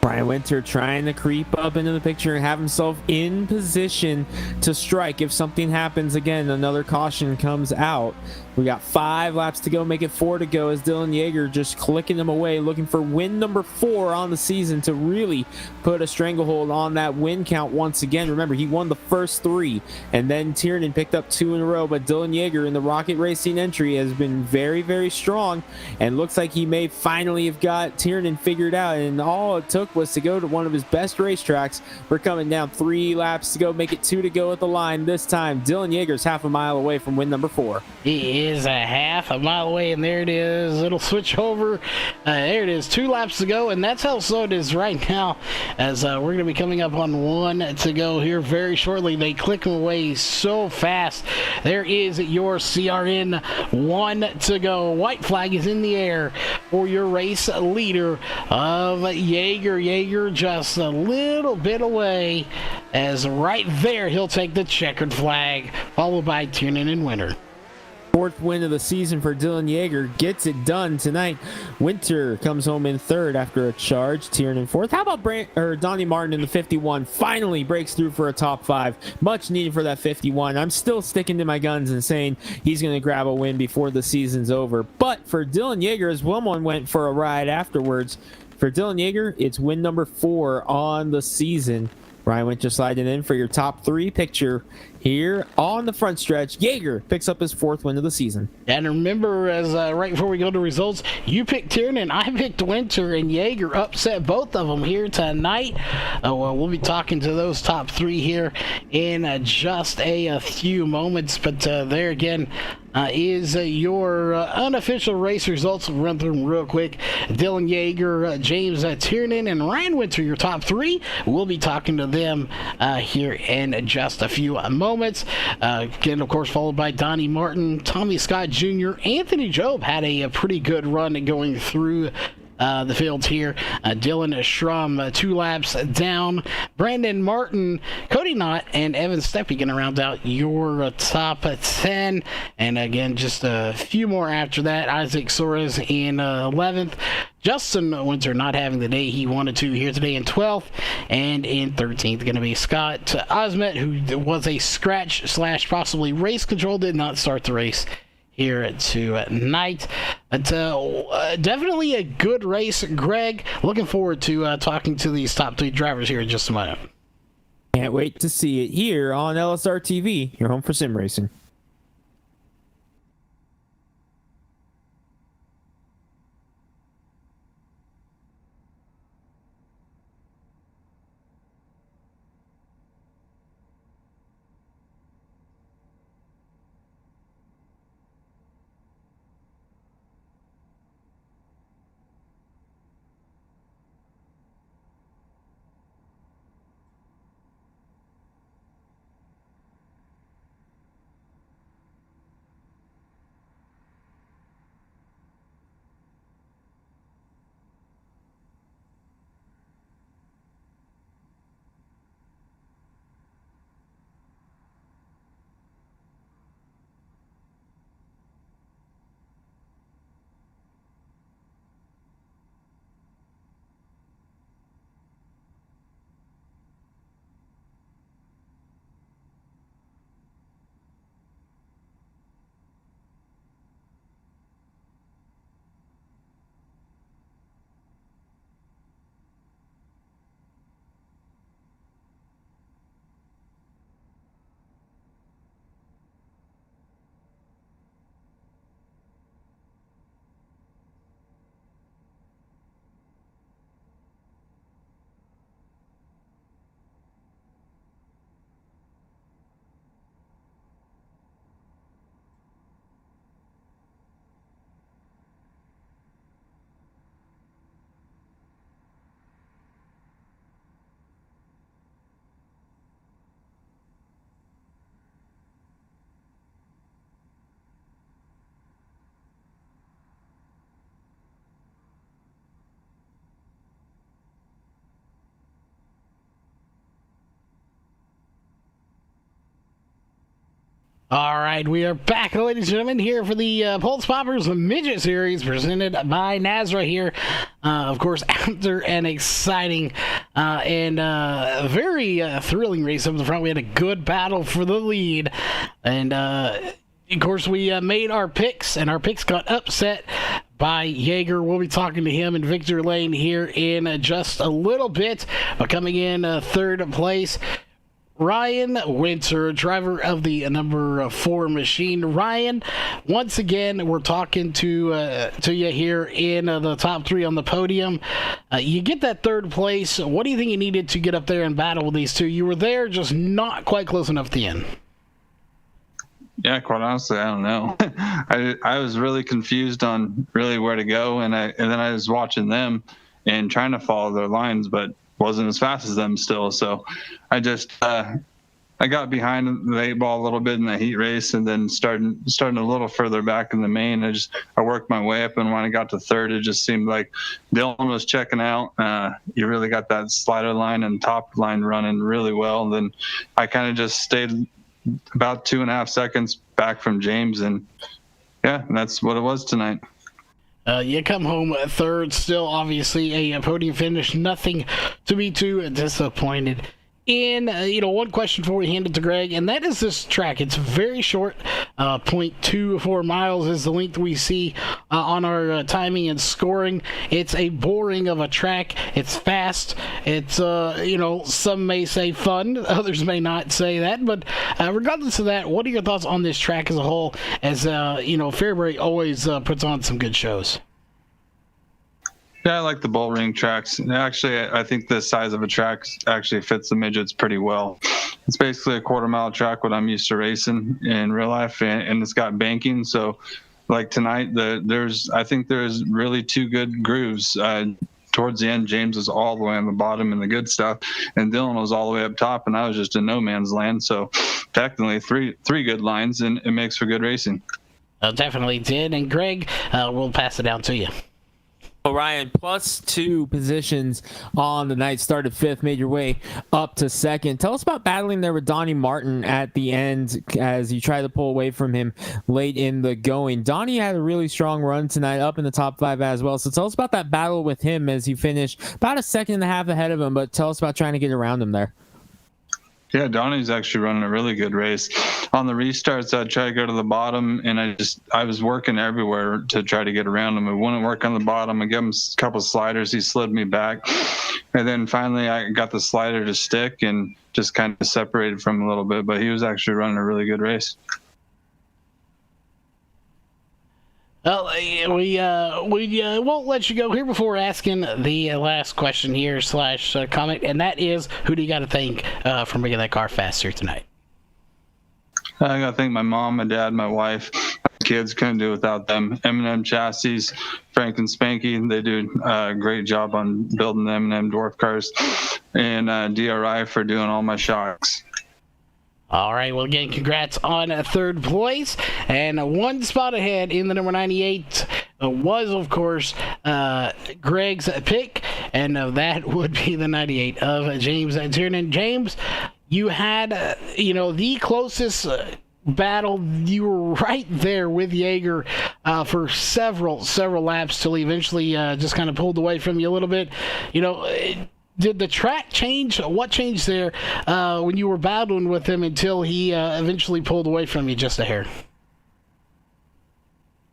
Ryan Winter trying to creep up into the picture and have himself in position to strike if something happens. Again, another caution comes out. We got 5 laps to go, make it 4 to go, as Dylan Yeager just clicking them away, looking for win number 4 on the season to really put a stranglehold on that win count once again. Remember, he won the first 3, and then Tiernan picked up 2 in a row, but Dylan Yeager in the Rocket Racing entry has been very, very strong, and looks like he may finally have got Tiernan figured out, and all it took was to go to one of his best racetracks. We're coming down 3 laps to go, make it 2 to go at the line. This time, Dylan Yeager's half a mile away from win number 4. He is a half a mile away, and there it is. It'll switch over. There it is. 2 laps to go, and that's how slow it is right now, as we're going to be coming up on 1 to go here very shortly. They click away so fast. There is your CRN. 1 to go. White flag is in the air for your race leader of Jaeger. Jaeger just a little bit away, as right there he'll take the checkered flag, followed by Tiernan and Winter. 4th win of the season for Dylan Yeager, gets it done tonight. Winter comes home in 3rd after a charge. Tiernan 4th. How about Donnie Martin in the 51? Finally breaks through for a top 5. Much needed for that 51. I'm still sticking to my guns and saying he's going to grab a win before the season's over. But for Dylan Yeager, as Wilmon went for a ride afterwards, for Dylan Yeager, it's win number 4 on the season. Ryan Winter sliding in for your top 3 picture here on the front stretch. Jaeger picks up his 4th win of the season. And remember, as right before we go to results, you picked Tiernan, I picked Winter, and Jaeger upset both of them here tonight. Well, we'll be talking to those top 3 here in just a few moments. But there again is your unofficial race results. We'll run through them real quick. Dylan Yeager, James Tiernan, and Ryan Winter, your top 3. We'll be talking to them here in just a few moments. Again, of course, followed by Donnie Martin, Tommy Scott Jr., Anthony Job had a pretty good run going through the fields here. Dylan Schrum 2 laps down. Brandon Martin, Cody Knott, and Evan Steppe going to round out your top 10. And again, just a few more after that. Isaac Soares in 11th. Justin Winter not having the day he wanted to here today in 12th. And in 13th going to be Scott Osmet, who was a scratch / possibly race control, did not start the race here tonight. But definitely a good race, Greg. Looking forward to talking to these top 3 drivers here in just a minute. Can't wait to see it here on LSRTV, your home for sim racing. All right, we are back, ladies and gentlemen, here for the Pulse Poppers Midget Series presented by NASRA here. Of course, after an exciting and very thrilling race up the front, we had a good battle for the lead. And, of course, we made our picks, and our picks got upset by Jaeger. We'll be talking to him in Victor Lane here in just a little bit. Coming in third place, Ryan Winter, driver of the number 4 machine. Ryan, once again, we're talking to you here in the top 3 on the podium. You get that third place. What do you think you needed to get up there and battle with these two? You were there, just not quite close enough at the end. Yeah, quite honestly, I don't know. I was really confused on really where to go, and then I was watching them and trying to follow their lines, but wasn't as fast as them still. So I just I got behind the 8-ball a little bit in the heat race, and then starting a little further back in the main. I worked my way up, and when I got to third, it just seemed like Dylan was checking out. You really got that slider line and top line running really well. And then I kind of just stayed about 2.5 seconds back from James, and yeah, that's what it was tonight. You come home third, still obviously a podium finish, nothing to be too disappointed in. One question before we hand it to Greg, and that is this track. It's very short, 0.24 miles is the length we see on our timing and scoring. It's a boring of a track. It's fast. It's, some may say fun, others may not say that, but regardless of that, what are your thoughts on this track as a whole, as, Fairbury always puts on some good shows? Yeah, I like the bull ring tracks. Actually, I think the size of a track actually fits the midgets pretty well. It's basically a 1/4-mile track, what I'm used to racing in real life, and it's got banking. So, like tonight, I think there's really 2 good grooves. Towards the end, James was all the way on the bottom in the good stuff, and Dylan was all the way up top, and I was just in no man's land. So, technically, three good lines, and it makes for good racing. Definitely did. And Greg, we'll pass it down to you. Ryan, +2 positions on the night. Started 5th, made your way up to 2nd. Tell us about battling there with Donnie Martin at the end as you try to pull away from him late in the going. Donnie had a really strong run tonight, up in the top 5 as well. So tell us about that battle with him as you finished about 1.5 seconds ahead of him, but tell us about trying to get around him there. Yeah, Donnie's actually running a really good race. On the restarts, I'd try to go to the bottom, and I was working everywhere to try to get around him. It wouldn't work on the bottom. I gave him a couple sliders. He slid me back. And then finally I got the slider to stick and just kind of separated from him a little bit. But he was actually running a really good race. Well, we won't let you go here before asking the last question here / comment, and that is, who do you got to thank for making that car faster tonight? I got to thank my mom, my dad, my wife. My kids, couldn't do it without them. M&M Chassis, Frank and Spanky, they do a great job on building the M&M dwarf cars, and DRI for doing all my shocks. All right, well, again, congrats on 3rd place, and 1 spot ahead in the number 98 was, of course, Greg's pick, and that would be the 98 of James Tiernan. James, you had, the closest battle. You were right there with Jaeger for several laps till he eventually just kind of pulled away from you a little bit. Did the track change? What changed there when you were battling with him until he eventually pulled away from you just a hair?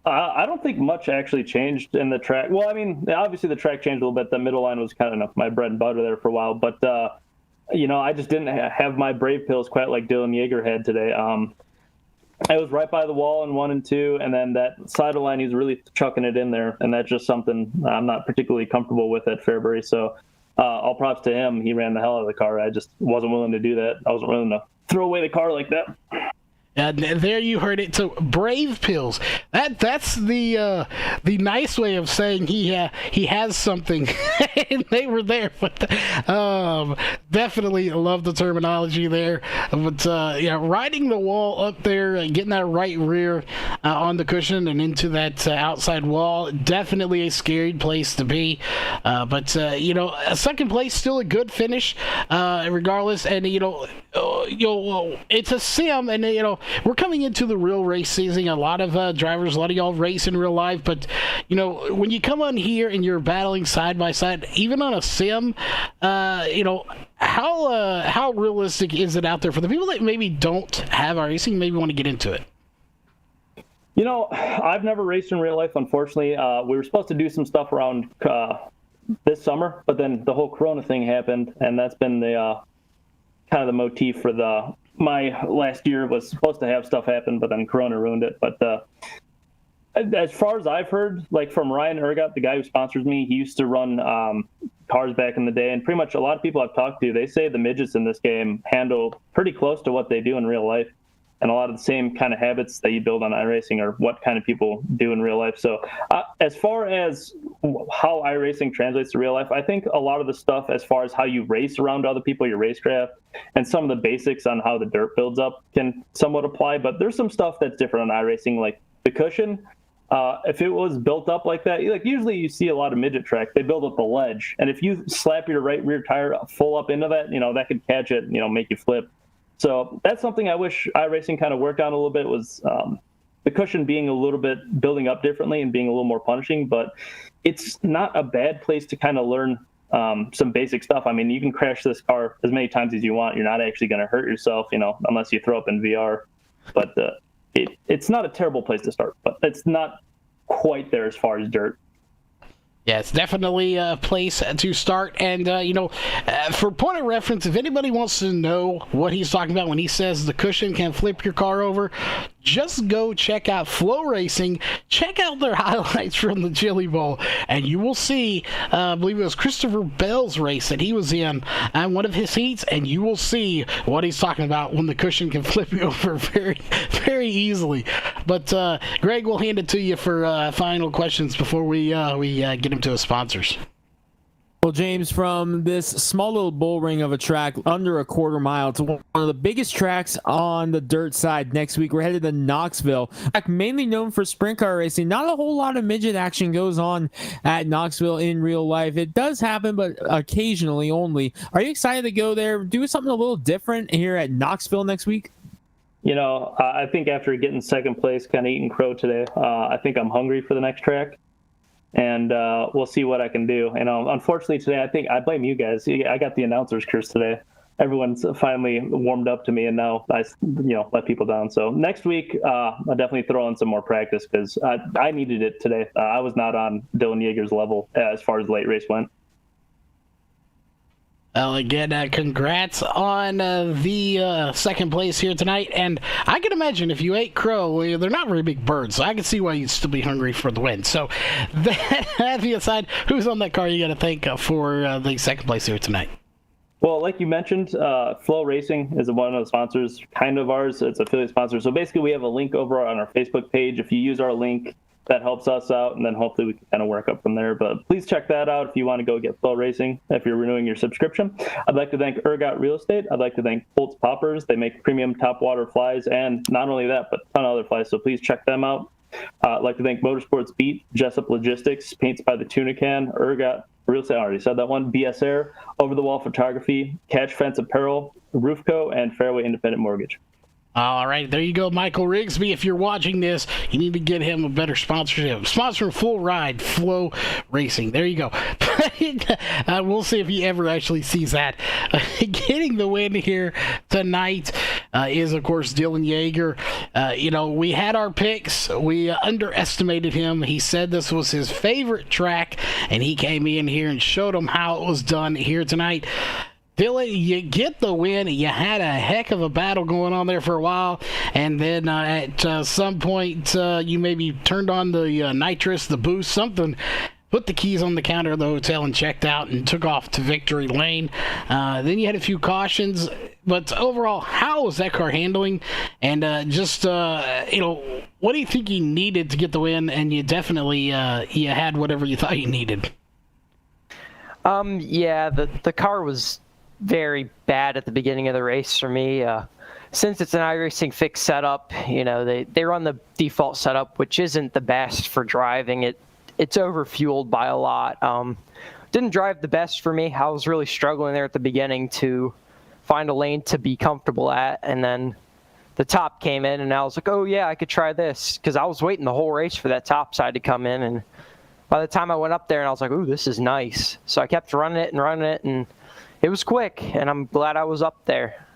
I don't think much actually changed in the track. Well, I mean, obviously the track changed a little bit. The middle line was kind of my bread and butter there for a while. But, I just didn't have my brave pills quite like Dylan Jaeger had today. I was right by the wall in 1 and 2, and then that side of line, he was really chucking it in there. And that's just something I'm not particularly comfortable with at Fairbury. So, all props to him. He ran the hell out of the car. I just wasn't willing to do that. I wasn't willing to throw away the car like that. There you heard it. So brave pills. That's the nice way of saying he has something, and they were there. But definitely love the terminology there. But riding the wall up there and getting that right rear on the cushion and into that outside wall, definitely a scary place to be. But a 2nd place, still a good finish, regardless. And it's a sim, and we're coming into the real race season. A lot of drivers, a lot of y'all race in real life, but when you come on here and you're battling side by side, even on a sim, how realistic is it out there for the people that maybe don't have racing, maybe want to get into it? I've never raced in real life, unfortunately. We were supposed to do some stuff around this summer, but then the whole Corona thing happened, and that's been the kind of the motif for my last year. Was supposed to have stuff happen, but then Corona ruined it. But as far as I've heard, like from Ryan Ergot, the guy who sponsors me, he used to run cars back in the day, and pretty much a lot of people I've talked to, they say the midgets in this game handle pretty close to what they do in real life. And a lot of the same kind of habits that you build on iRacing are what kind of people do in real life. So as far as how iRacing translates to real life, I think a lot of the stuff as far as how you race around other people, your racecraft, and some of the basics on how the dirt builds up can somewhat apply. But there's some stuff that's different on iRacing, like the cushion. If it was built up like that, like usually you see a lot of midget track, they build up the ledge. And if you slap your right rear tire full up into that, that could catch it, make you flip. So that's something I wish iRacing kind of worked on a little bit, was the cushion being a little bit building up differently and being a little more punishing. But it's not a bad place to kind of learn some basic stuff. I mean, you can crash this car as many times as you want. You're not actually going to hurt yourself, unless you throw up in VR. But it's not a terrible place to start, but it's not quite there as far as dirt. Yeah, it's definitely a place to start. And, for point of reference, if anybody wants to know what he's talking about when he says the cushion can flip your car over, just go check out Flow Racing. Check out their highlights from the Chili Bowl, and you will see, I believe it was Christopher Bell's race that he was in one of his heats, and you will see what he's talking about when the cushion can flip you over very, very easily. But, Greg, we'll hand it to you for final questions before we get into the sponsors. Well, James, from this small little bull ring of a track under a quarter mile to one of the biggest tracks on the dirt side next week, we're headed to Knoxville. Mainly known for sprint car racing. Not a whole lot of midget action goes on at Knoxville in real life. It does happen, but occasionally only. Are you excited to go there, do something a little different here at Knoxville next week? I think after getting second place, kind of eating crow today, I think I'm hungry for the next track. And we'll see what I can do. Unfortunately today, I think I blame you guys. I got the announcer's curse today. Everyone's finally warmed up to me, and now I, let people down. So next week, I'll definitely throw in some more practice, because I needed it today. I was not on Dylan Yeager's level as far as late race went. Well, again, congrats on the second place here tonight. And I can imagine if you ate crow, they're not very big birds, so I can see why you'd still be hungry for the win. So that being aside, who's on that car you got to thank for the second place here tonight? Well, like you mentioned, Flow Racing is one of the sponsors, kind of ours. It's affiliate sponsor. So basically, we have a link over on our Facebook page. If you use our link, that helps us out, and then hopefully we can kind of work up from there. But please check that out if you want to go get Flow Racing, if you're renewing your subscription. I'd like to thank Ergot Real Estate. I'd like to thank Polt's Poppers. They make premium top water flies, and not only that, but a ton of other flies, so please check them out. I'd like to thank Motorsports Beat, Jessup Logistics, Paints by the Tuna Can, Ergot Real Estate, I already said that one, BS Air, Over the Wall Photography, Catch Fence Apparel, Roofco, and Fairway Independent Mortgage. All right, there you go, Michael Rigsby. If you're watching this, you need to get him a better sponsorship. Sponsor Full Ride, Flow Racing. There you go. We'll see if he ever actually sees that. Getting the win here tonight is, of course, Dylan Yeager. We had our picks. We underestimated him. He said this was his favorite track, and he came in here and showed him how it was done here tonight. Dylan, you get the win. You had a heck of a battle going on there for a while, and then at some point you maybe turned on the nitrous, the boost, something, put the keys on the counter of the hotel and checked out and took off to victory lane. Then you had a few cautions, but overall, how was that car handling? And what do you think you needed to get the win? And you definitely you had whatever you thought you needed. The car was very bad at the beginning of the race for me. Since it's an iRacing fixed setup, they run the default setup, which isn't the best for driving. It's overfueled by a lot. Didn't drive the best for me. I was really struggling there at the beginning to find a lane to be comfortable at, and then the top came in, and I was like, oh yeah, I could try this, because I was waiting the whole race for that top side to come in, and by the time I went up there, and I was like, ooh, this is nice. So I kept running it, and it was quick, and I'm glad I was up there.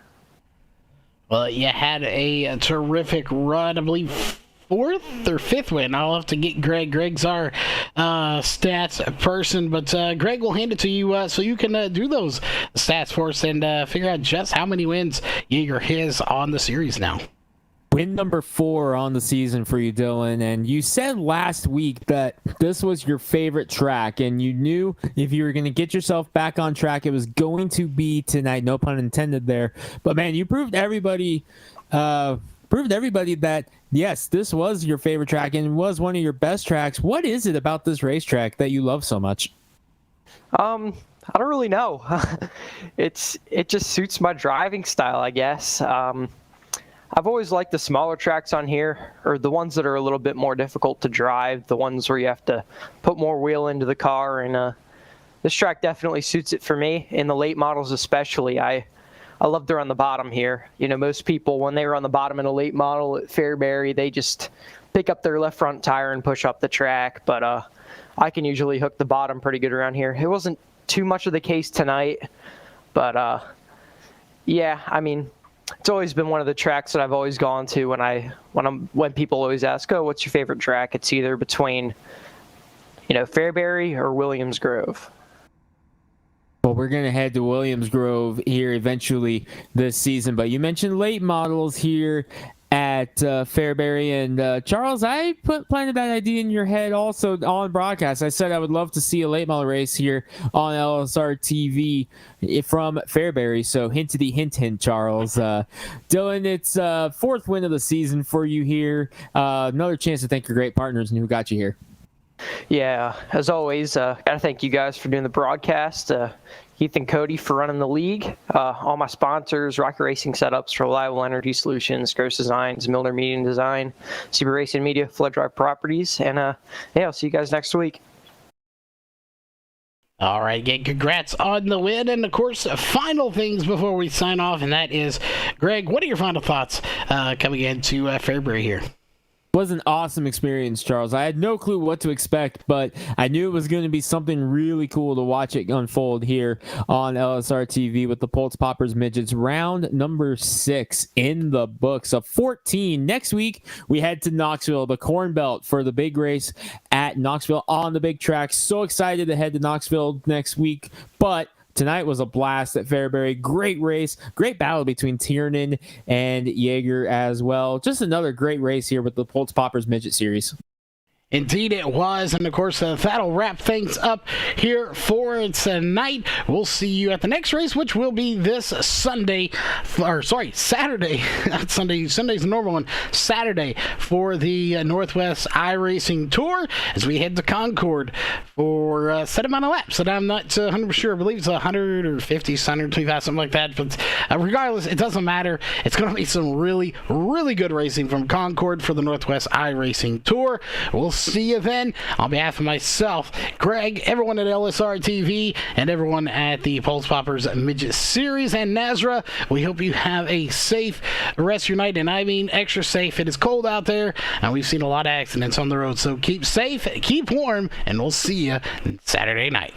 Well, you had a terrific run, I believe 4th or 5th win. I'll have to get Greg. Greg's our stats person, but Greg will hand it to you so you can do those stats for us and figure out just how many wins Jaeger has on the series now. Win number 4 on the season for you, Dylan, and you said last week that this was your favorite track, and you knew if you were going to get yourself back on track, it was going to be tonight, no pun intended there. But man, you proved everybody that yes, this was your favorite track and was one of your best tracks. What is it about this racetrack that you love so much? I don't really know. It just suits my driving style, I guess. I've always liked the smaller tracks on here, or the ones that are a little bit more difficult to drive, the ones where you have to put more wheel into the car, and this track definitely suits it for me. In the late models especially, I love to run the bottom here. You know, most people, when they run the bottom in a late model at Fairbury, they just pick up their left front tire and push up the track, but I can usually hook the bottom pretty good around here. It wasn't too much of the case tonight, but yeah, I mean, it's always been one of the tracks that I've always gone to when people always ask, oh, what's your favorite track? It's either between, you know, Fairbury or Williams Grove. Well, we're going to head to Williams Grove here eventually this season, but you mentioned late models here at Fairbury, and Charles, I planted that idea in your head also on broadcast. I said I would love to see a late model race here on LSRTV from Fairbury, so hint, Charles. Dylan, it's 4th win of the season for you here. Another chance to thank your great partners and who got you here. Yeah, as always, gotta thank you guys for doing the broadcast. Keith and Cody for running the league. All my sponsors, Rocket Racing Setups, Reliable Energy Solutions, Gross Designs, Milner Media Design, Super Racing Media, Flood Drive Properties, and yeah, I'll see you guys next week. All right, again, congrats on the win. And, of course, final things before we sign off, and that is, Greg, what are your final thoughts coming into Fairbury here? It was an awesome experience, Charles. I had no clue what to expect, but I knew it was going to be something really cool to watch it unfold here on LSR TV with the Pulse Poppers Midgets. Round number 6 in the books of 14. Next week, we head to Knoxville, the Corn Belt, for the big race at Knoxville on the big track. So excited to head to Knoxville next week, but tonight was a blast at Fairbury. Great race, great battle between Tiernan and Jaeger as well. Just another great race here with the Pulse Poppers Midget Series. Indeed it was, and of course that'll wrap things up here for tonight. We'll see you at the next race, which will be this Saturday. Not Sunday. Sunday's the normal one. Saturday for the Northwest iRacing Tour as we head to Concord for a set amount of laps that I'm not 100% sure. I believe it's 100 or 50, 125, something like that. But regardless, it doesn't matter. It's going to be some really, really good racing from Concord for the Northwest iRacing Tour. We'll see you then. On behalf of myself, Greg, everyone at LSR TV, and everyone at the Pulse Poppers Midget Series and NASRA, we hope you have a safe rest of your night, and I mean extra safe. It is cold out there, and we've seen a lot of accidents on the road, so keep safe, keep warm, and we'll see you Saturday night.